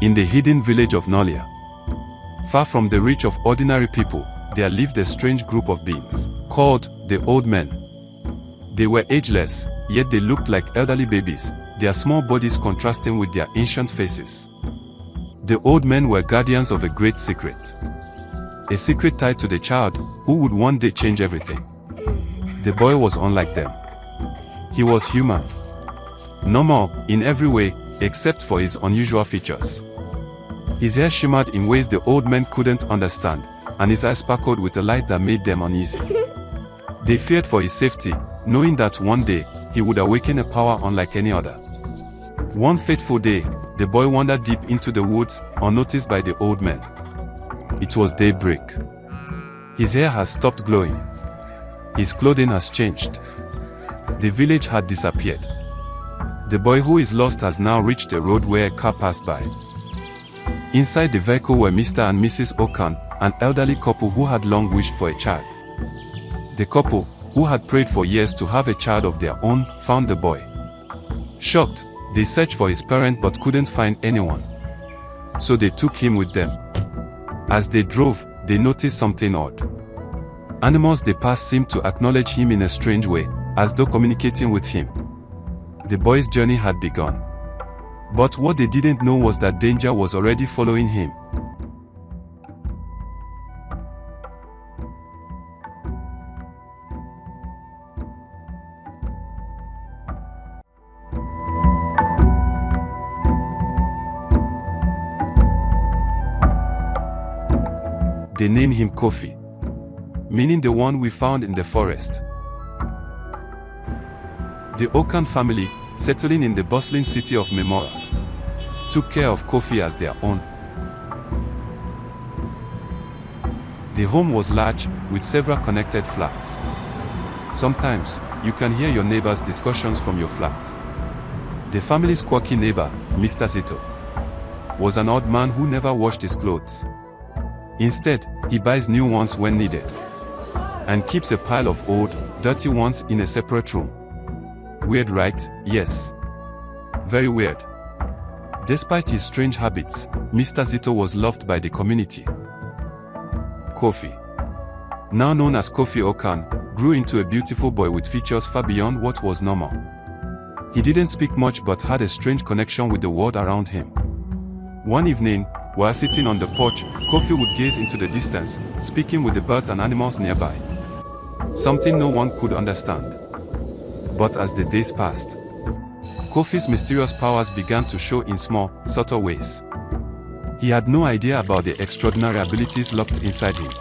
In the hidden village of Nolia, far from the reach of ordinary people, there lived a strange group of beings, called the Old Men. They were ageless, yet they looked like elderly babies, their small bodies contrasting with their ancient faces. The Old Men were guardians of a great secret. A secret tied to the child, who would one day change everything. The boy was unlike them. He was human. Normal, in every way, except for his unusual features. His hair shimmered in ways the Old Men couldn't understand, and his eyes sparkled with a light that made them uneasy. They feared for his safety, knowing that one day, he would awaken a power unlike any other. One fateful day, the boy wandered deep into the woods, unnoticed by the Old Men. It was daybreak. His hair has stopped glowing. His clothing has changed. The village had disappeared. The boy who is lost has now reached a road where a car passed by. Inside the vehicle were Mr. and Mrs. Okan, an elderly couple who had long wished for a child. The couple, who had prayed for years to have a child of their own, found the boy. Shocked, they searched for his parent but couldn't find anyone. So they took him with them. As they drove, they noticed something odd. Animals they passed seemed to acknowledge him in a strange way, as though communicating with him. The boy's journey had begun. But what they didn't know was that danger was already following him. They named him Kofi, meaning the one we found in the forest. The Okan family, settling in the bustling city of Memora, took care of Kofi as their own. The home was large, with several connected flats. Sometimes, you can hear your neighbors' discussions from your flat. The family's quirky neighbor, Mr. Zito, was an odd man who never washed his clothes. Instead, he buys new ones when needed, and keeps a pile of old, dirty ones in a separate room. Weird, right? Yes. Very weird. Despite his strange habits, Mr. Zito was loved by the community. Kofi, now known as Kofi Okan, grew into a beautiful boy with features far beyond what was normal. He didn't speak much but had a strange connection with the world around him. One evening, while sitting on the porch, Kofi would gaze into the distance, speaking with the birds and animals nearby. Something no one could understand. But as the days passed, Kofi's mysterious powers began to show in small, subtle ways. He had no idea about the extraordinary abilities locked inside him.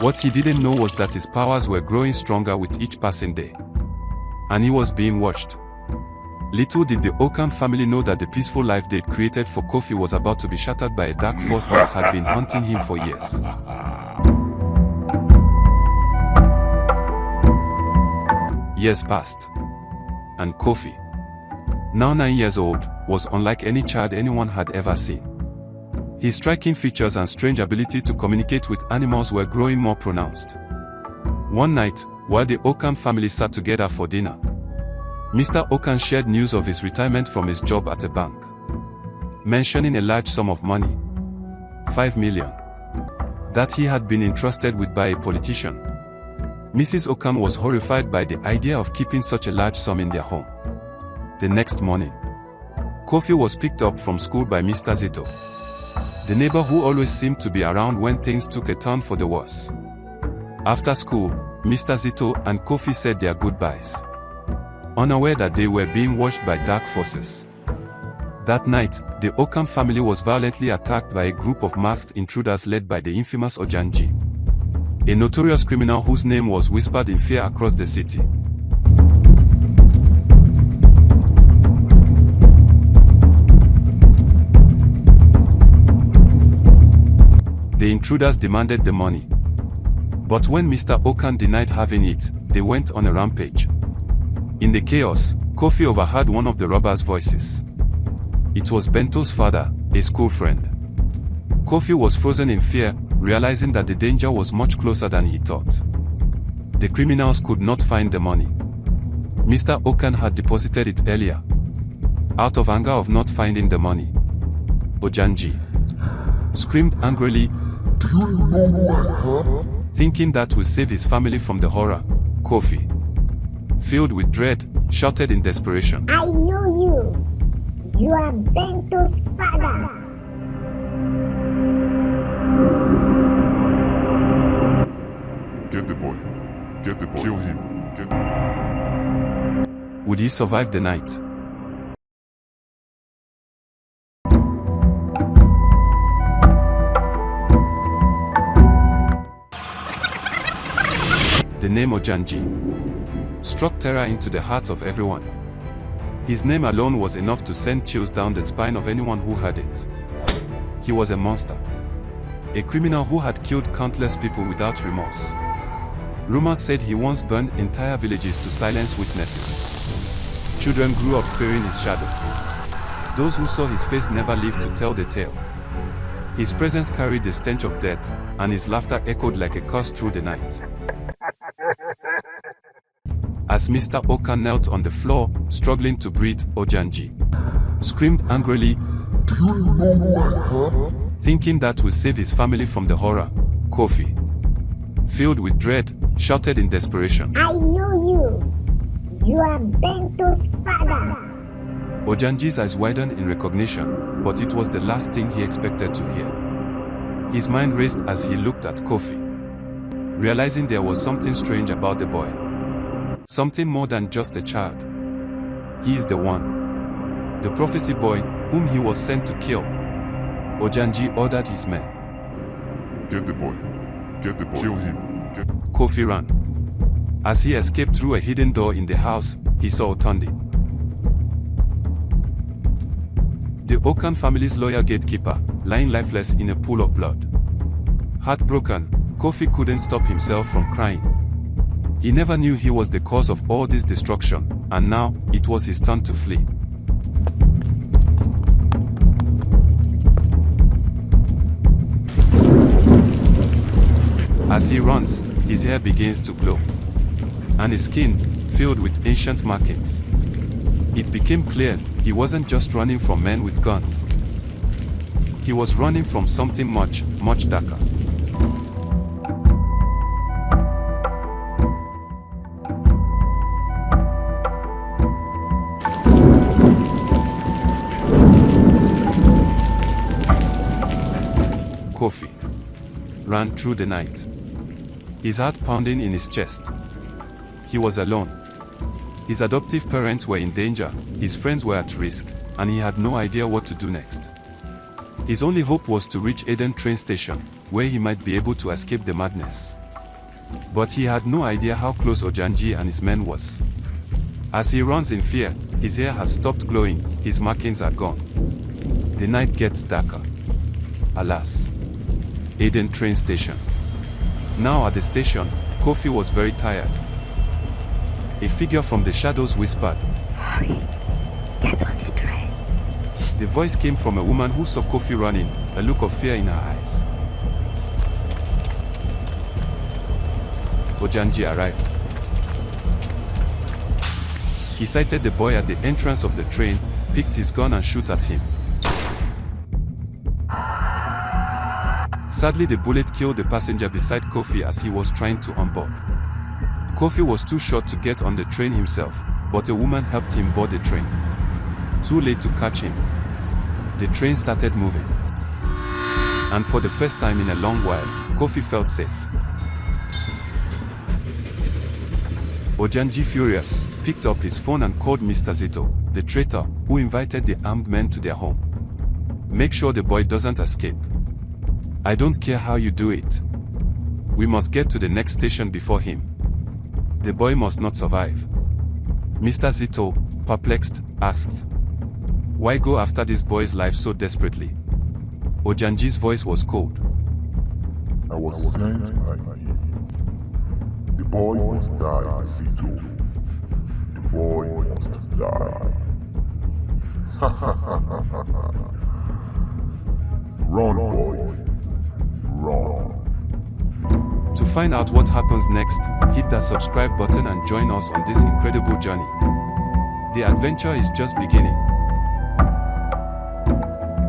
What he didn't know was that his powers were growing stronger with each passing day. And he was being watched. Little did the Okan family know that the peaceful life they'd created for Kofi was about to be shattered by a dark force that had been haunting him for years. Years passed. And Kofi, now 9 years old, was unlike any child anyone had ever seen. His striking features and strange ability to communicate with animals were growing more pronounced. One night, while the Okan family sat together for dinner, Mr. Okan shared news of his retirement from his job at a bank, mentioning a large sum of money, 5 million, that he had been entrusted with by a politician. Mrs. Okan was horrified by the idea of keeping such a large sum in their home. The next morning, Kofi was picked up from school by Mr. Zito, the neighbor who always seemed to be around when things took a turn for the worse. After school, Mr. Zito and Kofi said their goodbyes, unaware that they were being watched by dark forces. That night, the Okan family was violently attacked by a group of masked intruders led by the infamous Ojanji, a notorious criminal whose name was whispered in fear across the city. The intruders demanded the money. But when Mr. Okan denied having it, they went on a rampage. In the chaos, Kofi overheard one of the robbers' voices. It was Bento's father, a school friend. Kofi was frozen in fear, realizing that the danger was much closer than he thought. The criminals could not find the money. Mr. Okan had deposited it earlier. Out of anger of not finding the money, Ojanji screamed angrily, "Do you know who I am?" thinking that will save his family from the horror. Kofi, filled with dread, shouted in desperation, "I know you! You are Bento's father!" Get the boy. Get the boy. Kill him. Would he survive the night? The name Ojanji struck terror into the hearts of everyone. His name alone was enough to send chills down the spine of anyone who heard it. He was a monster, a criminal who had killed countless people without remorse. Rumors said he once burned entire villages to silence witnesses. Children grew up fearing his shadow. Those who saw his face never lived to tell the tale. His presence carried the stench of death, and his laughter echoed like a curse through the night. As Mr. Oka knelt on the floor, struggling to breathe, Ojanji screamed angrily, "Do you know who I am?" thinking that will save his family from the horror. Kofi, filled with dread, shouted in desperation, "I know you! You are Bento's father!" Ojanji's eyes widened in recognition, but it was the last thing he expected to hear. His mind raced as he looked at Kofi, realizing there was something strange about the boy. Something more than just a child. He is the one, the prophecy boy, whom he was sent to kill. Ojanji ordered his men. Get the boy. Get the boy. Kill him. Kofi ran. As he escaped through a hidden door in the house, he saw Otondi, the Okan family's loyal gatekeeper, lying lifeless in a pool of blood. Heartbroken, Kofi couldn't stop himself from crying. He never knew he was the cause of all this destruction, and now, it was his turn to flee. As he runs, his hair begins to glow, and his skin, filled with ancient markings. It became clear he wasn't just running from men with guns. He was running from something much, much darker. Kofi ran through the night, his heart pounding in his chest. He was alone. His adoptive parents were in danger, his friends were at risk, and he had no idea what to do next. His only hope was to reach Eden train station, where he might be able to escape the madness. But he had no idea how close Ojanji and his men was. As he runs in fear, his hair has stopped glowing, his markings are gone. The night gets darker. Alas. Eden train station. Now at the station, Kofi was very tired. A figure from the shadows whispered, "Hurry, get on the train." The voice came from a woman who saw Kofi running, a look of fear in her eyes. Ojanji arrived. He sighted the boy at the entrance of the train, picked his gun and shot at him. Sadly, the bullet killed the passenger beside Kofi as he was trying to unboard. Kofi was too short to get on the train himself, but a woman helped him board the train. Too late to catch him. The train started moving. And for the first time in a long while, Kofi felt safe. Ojanji, furious, picked up his phone and called Mr. Zito, the traitor, who invited the armed men to their home. "Make sure the boy doesn't escape. I don't care how you do it. We must get to the next station before him. The boy must not survive." Mr. Zito, perplexed, asked, "Why go after this boy's life so desperately?" Ojanji's voice was cold. "I was sent by him. The boy must die, Zito. The boy must die." Run, boy. Run. To find out what happens next, hit that subscribe button and join us on this incredible journey. The adventure is just beginning.